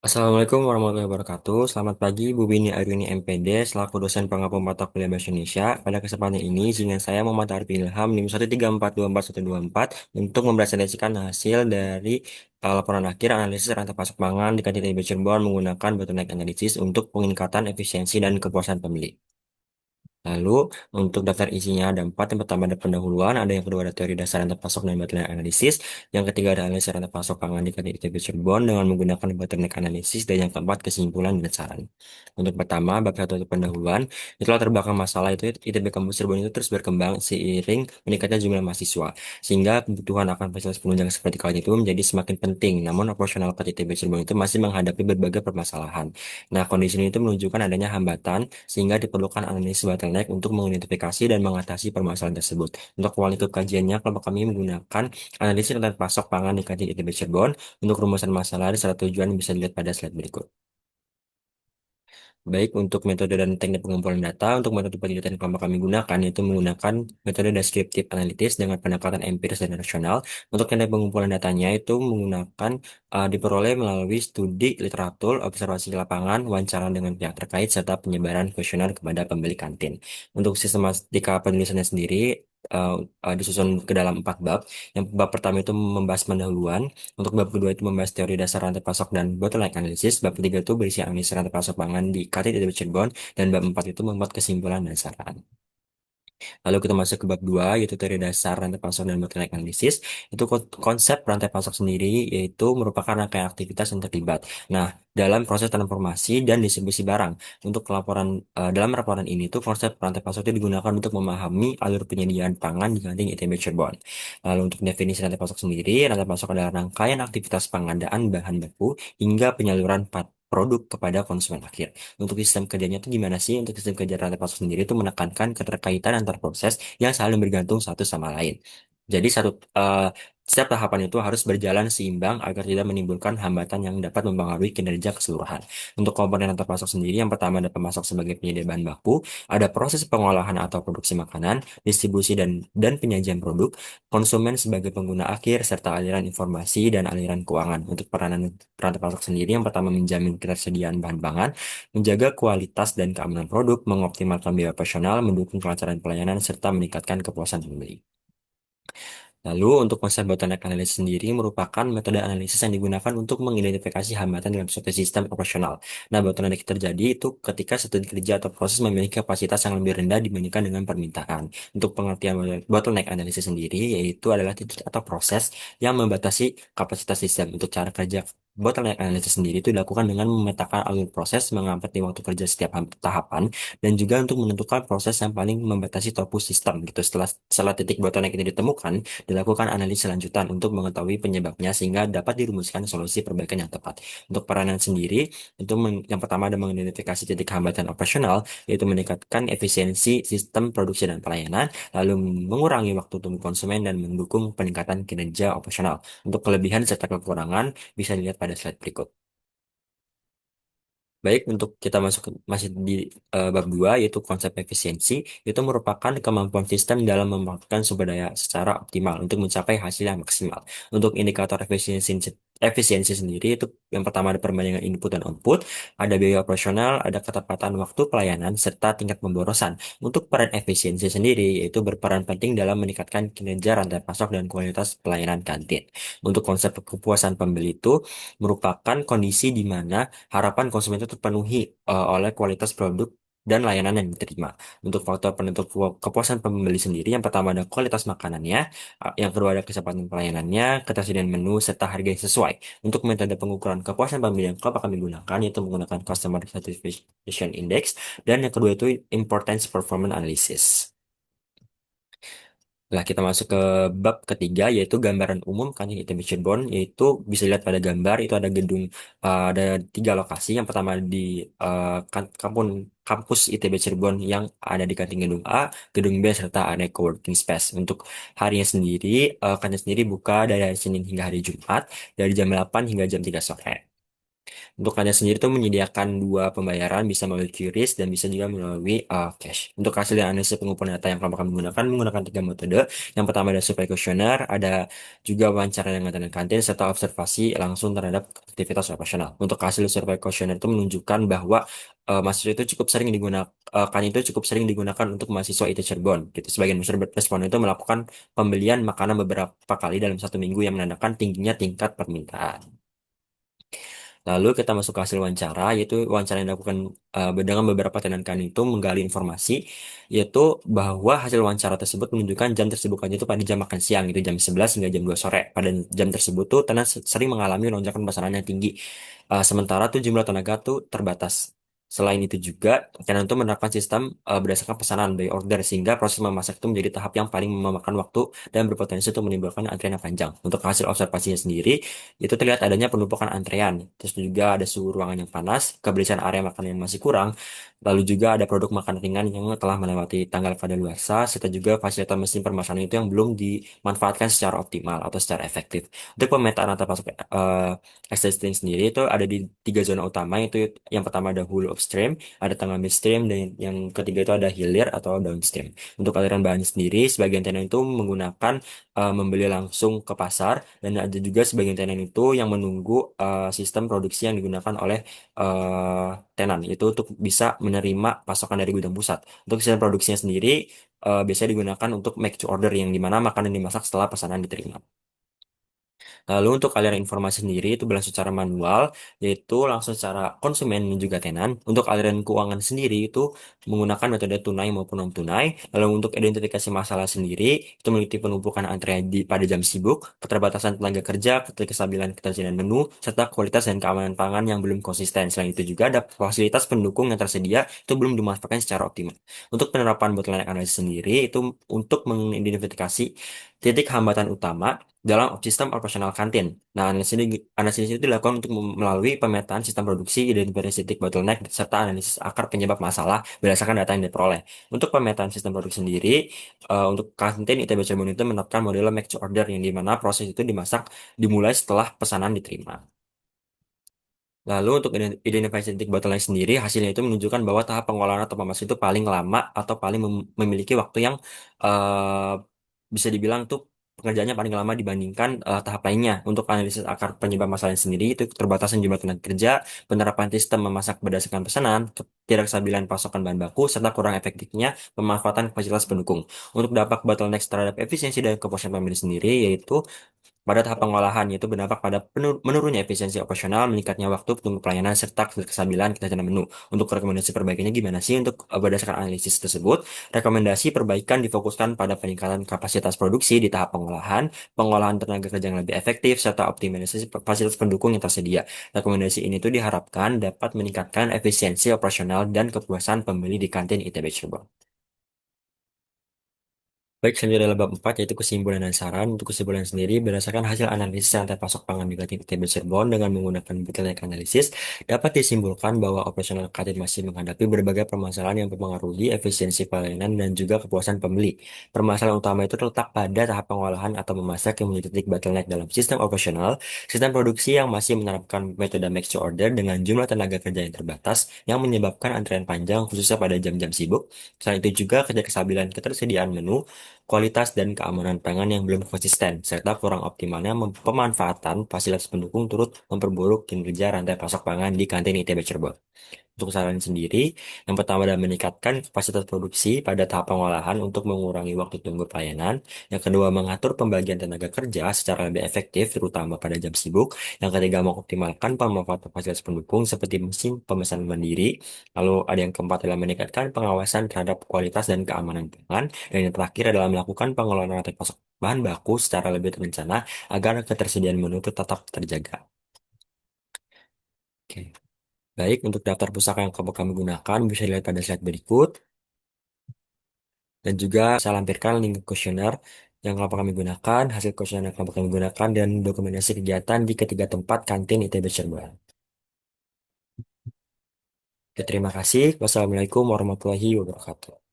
Assalamualaikum warahmatullahi wabarakatuh. Selamat pagi, Bu Bini Aryuni MPD, selaku dosen pengampu mata kuliah Bahasa Indonesia. Pada kesempatan ini, izin saya Muhammad Arfi Ilham, NIM 134242124, untuk mempresentasikan hasil dari laporan akhir analisis rantai pasok pangan di KTT Cirebon menggunakan bottleneck analisis untuk peningkatan efisiensi dan kepuasan pembeli. Lalu untuk daftar isinya ada empat. Yang pertama ada pendahuluan, ada yang kedua ada teori dasar rantai pasok dan bottleneck analisis, yang ketiga ada analisis rantai pasok pangan di KTP Cirebon dengan menggunakan bottleneck analisis, dan yang keempat kesimpulan dan saran. Untuk pertama, bab satu itu pendahuluan, itu latar belakang masalah itu ITB Kampus Cirebon itu terus berkembang seiring meningkatnya jumlah mahasiswa, sehingga kebutuhan akan fasilitas penunjang seperti kala itu menjadi semakin penting. Namun operasional KTP Cirebon itu masih menghadapi berbagai permasalahan. Nah, kondisi ini itu menunjukkan adanya hambatan sehingga diperlukan analisis bottleneck untuk mengidentifikasi dan mengatasi permasalahan tersebut. Untuk kualitas kajiannya, kelompok kami menggunakan analisis rantai pasok pangan di KJ ITB Cirebon. Untuk rumusan masalah di secara tujuan bisa dilihat pada slide berikut. Baik untuk metode dan teknik pengumpulan data, untuk metode penelitian yang kelompok kami gunakan yaitu menggunakan metode deskriptif analitis dengan pendekatan empiris dan rasional. Untuk teknik pengumpulan datanya itu menggunakan diperoleh melalui studi literatur, observasi lapangan, wawancara dengan pihak terkait, serta penyebaran kuesioner kepada pembeli kantin. Untuk sistematika penulisannya sendiri uh, disusun ke dalam empat bab. Yang bab pertama itu membahas pendahuluan, untuk bab kedua itu membahas teori dasar rantai pasok dan bottleneck analisis. Bab ketiga itu berisi analisis rantai pasok pangan di KTT Cirebon. Dan bab empat itu membuat kesimpulan dan saran. Lalu kita masuk ke bab 2, yaitu teori dasar rantai pasok dan bottleneck analisis. Itu konsep rantai pasok sendiri, yaitu merupakan rangkaian aktivitas yang terlibat. Nah, dalam proses transformasi dan distribusi barang. Untuk dalam laporan ini tuh konsep rantai pasok itu digunakan untuk memahami alur penyediaan pangan di kantin ITB Cirebon. Lalu untuk definisi rantai pasok sendiri, rantai pasok adalah rangkaian aktivitas pengadaan bahan baku hingga penyaluran produk kepada konsumen akhir. Untuk sistem kerjanya itu gimana sih? Untuk sistem kerja rantai pasok sendiri itu menekankan keterkaitan antar proses yang saling bergantung satu sama lain. Jadi setiap tahapan itu harus berjalan seimbang agar tidak menimbulkan hambatan yang dapat mempengaruhi kinerja keseluruhan. Untuk komponen rantai pasok sendiri, yang pertama ada pemasok sebagai penyedia bahan baku, ada proses pengolahan atau produksi makanan, distribusi dan penyajian produk, konsumen sebagai pengguna akhir, serta aliran informasi dan aliran keuangan. Untuk peranan rantai pasok sendiri, yang pertama menjamin ketersediaan bahan pangan, menjaga kualitas dan keamanan produk, mengoptimalkan biaya operasional, mendukung kelancaran pelayanan, serta meningkatkan kepuasan pembeli. Lalu, untuk konsep bottleneck analysis sendiri merupakan metode analisis yang digunakan untuk mengidentifikasi hambatan dalam suatu sistem operasional. Nah, bottleneck terjadi itu ketika satu kerja atau proses memiliki kapasitas yang lebih rendah dibandingkan dengan permintaan. Untuk pengertian bottleneck analisis sendiri, yaitu adalah titik atau proses yang membatasi kapasitas sistem. Untuk cara kerja bottleneck analisis sendiri itu dilakukan dengan memetakan alur proses, mengamati waktu kerja setiap tahapan, dan juga untuk menentukan proses yang paling membatasi topus sistem gitu. Setelah titik bottleneck ini ditemukan, dilakukan analisis lanjutan untuk mengetahui penyebabnya sehingga dapat dirumuskan solusi perbaikan yang tepat. Untuk peranan sendiri, yang pertama ada mengidentifikasi titik hambatan operasional, yaitu meningkatkan efisiensi sistem produksi dan pelayanan, lalu mengurangi waktu tunggu konsumen dan mendukung peningkatan kinerja operasional. Untuk kelebihan serta kekurangan bisa dilihat pada slide berikut. Baik, untuk kita masih di bab 2, yaitu konsep efisiensi, itu merupakan kemampuan sistem dalam memanfaatkan sumber daya secara optimal untuk mencapai hasil yang maksimal. Untuk indikator efisiensi sendiri itu yang pertama ada perbandingan input dan output, ada biaya operasional, ada ketepatan waktu pelayanan, serta tingkat pemborosan. Untuk peran efisiensi sendiri, yaitu berperan penting dalam meningkatkan kinerja rantai pasok dan kualitas pelayanan kantin. Untuk konsep kepuasan pembeli itu merupakan kondisi di mana harapan konsumen itu terpenuhi oleh kualitas produk dan layanan yang diterima. Untuk faktor penentu kepuasan pembeli sendiri, yang pertama ada kualitas makanannya, yang kedua ada kecepatan pelayanannya, ketersediaan menu, serta harga yang sesuai. Untuk metode pengukuran kepuasan pembeli yang kelapa kami gunakan, yaitu menggunakan Customer Satisfaction Index, dan yang kedua itu Importance Performance Analysis. Nah, kita masuk ke bab ketiga, yaitu gambaran umum kan yang ITB Cirebon, yaitu bisa dilihat pada gambar itu ada gedung, ada tiga lokasi. Yang pertama di kampus ITB Cirebon yang ada di kantin gedung A, gedung B, serta ada coworking space. Untuk harinya sendiri, kantin sendiri buka dari hari Senin hingga hari Jumat, dari jam 8 hingga jam 3 sore. Untuk kalian sendiri tuh menyediakan dua pembayaran, bisa melalui QRIS dan bisa juga melalui cash. Untuk hasil dan analisis pengumpulan data yang kelompok kami gunakan menggunakan tiga metode. Yang pertama ada survei kuesioner, ada juga wawancara dengan tenaga kantin, serta observasi langsung terhadap aktivitas operasional. Untuk hasil survei kuesioner itu menunjukkan bahwa mahasiswa itu cukup sering digunakan, kan itu cukup sering digunakan untuk mahasiswa IT Cirebon. Gitu. Sebagian besar responden itu melakukan pembelian makanan beberapa kali dalam satu minggu yang menandakan tingginya tingkat permintaan. Lalu kita masuk ke hasil wawancara, yaitu wawancara yang dilakukan dengan beberapa tenaga itu menggali informasi, yaitu bahwa hasil wawancara tersebut menunjukkan jam tersibuknya itu pada jam makan siang, itu jam 11 hingga jam 2 sore. Pada jam tersebut tuh tenaga sering mengalami lonjakan pesanan yang tinggi. Sementara tuh jumlah tenaga tuh terbatas. Selain itu juga, Canon itu menerapkan sistem berdasarkan pesanan by order sehingga proses memasak itu menjadi tahap yang paling memakan waktu dan berpotensi untuk menimbulkan antrian yang panjang. Untuk hasil observasinya sendiri, itu terlihat adanya penumpukan antrean. Terus juga ada suhu ruangan yang panas, keberisian area makanan yang masih kurang, lalu juga ada produk makanan ringan yang telah melewati tanggal kadaluarsa, serta juga fasilitas mesin permasalahan itu yang belum dimanfaatkan secara optimal atau secara efektif. Untuk pemetaan atau pasok existing sendiri itu ada di tiga zona utama, itu yang pertama ada hulu upstream, ada tengah midstream, dan yang ketiga itu ada hilir atau downstream. Untuk aliran bahan sendiri, sebagian tenan itu menggunakan membeli langsung ke pasar dan ada juga sebagian tenan itu yang menunggu sistem produksi yang digunakan oleh tenan itu untuk bisa menerima pasokan dari gudang pusat. Untuk sistem produksinya sendiri biasanya digunakan untuk make to order yang dimana makanan dimasak setelah pesanan diterima. Lalu untuk aliran informasi sendiri itu berlangsung secara manual, yaitu langsung secara konsumen dan juga tenan. Untuk aliran keuangan sendiri itu menggunakan metode tunai maupun non tunai. Lalu untuk identifikasi masalah sendiri itu meliputi penumpukan antrean pada jam sibuk, keterbatasan tenaga kerja, ketidakstabilan ketersediaan menu, serta kualitas dan keamanan pangan yang belum konsisten. Selain itu juga ada fasilitas pendukung yang tersedia itu belum dimanfaatkan secara optimal. Untuk penerapan bottleneck analisis sendiri itu untuk mengidentifikasi titik hambatan utama dalam sistem operasional kantin. Nah, analisis itu dilakukan untuk melalui pemetaan sistem produksi, identifikasi titik bottleneck, serta analisis akar penyebab masalah berdasarkan data yang diperoleh. Untuk pemetaan sistem produksi sendiri, untuk kantin ITB Cirebon itu menerapkan model make to order yang dimana proses itu dimulai setelah pesanan diterima. Lalu untuk identifikasi titik bottleneck sendiri, hasilnya itu menunjukkan bahwa tahap pengolahan atau pemasaran itu paling lama atau paling memiliki waktu yang eh, bisa dibilang tuh pengerjaannya paling lama dibandingkan tahap lainnya. Untuk analisis akar penyebab masalah sendiri itu keterbatasan jumlah tenaga kerja, penerapan sistem memasak berdasarkan pesanan, ketidakstabilan pasokan bahan baku, serta kurang efektifnya pemanfaatan fasilitas pendukung. Untuk dampak bottleneck terhadap efisiensi dan kepuasan pembeli sendiri, yaitu pada tahap pengolahan, yaitu berdampak pada menurunnya efisiensi operasional, meningkatnya waktu tunggu pelayanan, serta kestabilan ketahanan menu. Untuk rekomendasi perbaikannya gimana sih? Untuk berdasarkan analisis tersebut, rekomendasi perbaikan difokuskan pada peningkatan kapasitas produksi di tahap pengolahan, pengolahan tenaga kerja yang lebih efektif, serta optimalisasi fasilitas pendukung yang tersedia. Rekomendasi ini tuh diharapkan dapat meningkatkan efisiensi operasional dan kepuasan pembeli di kantin ITB Cirebon. Baik, selanjutnya adalah bab 4, yaitu kesimpulan dan saran. Untuk kesimpulan sendiri, berdasarkan hasil analisis rantai pasok pangan di kantin ITB Cirebon dengan menggunakan bottleneck analisis, dapat disimpulkan bahwa operasional kantin masih menghadapi berbagai permasalahan yang mempengaruhi efisiensi pelayanan dan juga kepuasan pembeli. Permasalahan utama itu terletak pada tahap pengolahan atau memasak yang menjadi titik bottleneck dalam sistem operasional, sistem produksi yang masih menerapkan metode make to order dengan jumlah tenaga kerja yang terbatas, yang menyebabkan antrean panjang khususnya pada jam-jam sibuk. Selain itu juga ketidakstabilan ketersediaan menu, kualitas dan keamanan pangan yang belum konsisten, serta kurang optimalnya pemanfaatan fasilitas pendukung turut memperburuk kinerja rantai pasok pangan di kantin ITB Cirebon. Untuk saran sendiri, yang pertama adalah meningkatkan kapasitas produksi pada tahap pengolahan untuk mengurangi waktu tunggu pelayanan. Yang kedua, mengatur pembagian tenaga kerja secara lebih efektif, terutama pada jam sibuk. Yang ketiga, mengoptimalkan pemanfaatan fasilitas pendukung seperti mesin pemesanan mandiri. Lalu ada yang keempat adalah meningkatkan pengawasan terhadap kualitas dan keamanan pangan. Dan yang terakhir adalah melakukan pengelolaan rantai pasok bahan baku secara lebih terencana agar ketersediaan menu itu tetap terjaga. Oke. Baik, untuk daftar pusaka yang kami gunakan bisa dilihat pada slide berikut. Dan juga saya lampirkan link kuesioner yang kami gunakan, hasil kuesioner yang kami gunakan, dan dokumentasi kegiatan di ketiga tempat kantin ITB Cirebon. Oke, terima kasih. Wassalamualaikum warahmatullahi wabarakatuh.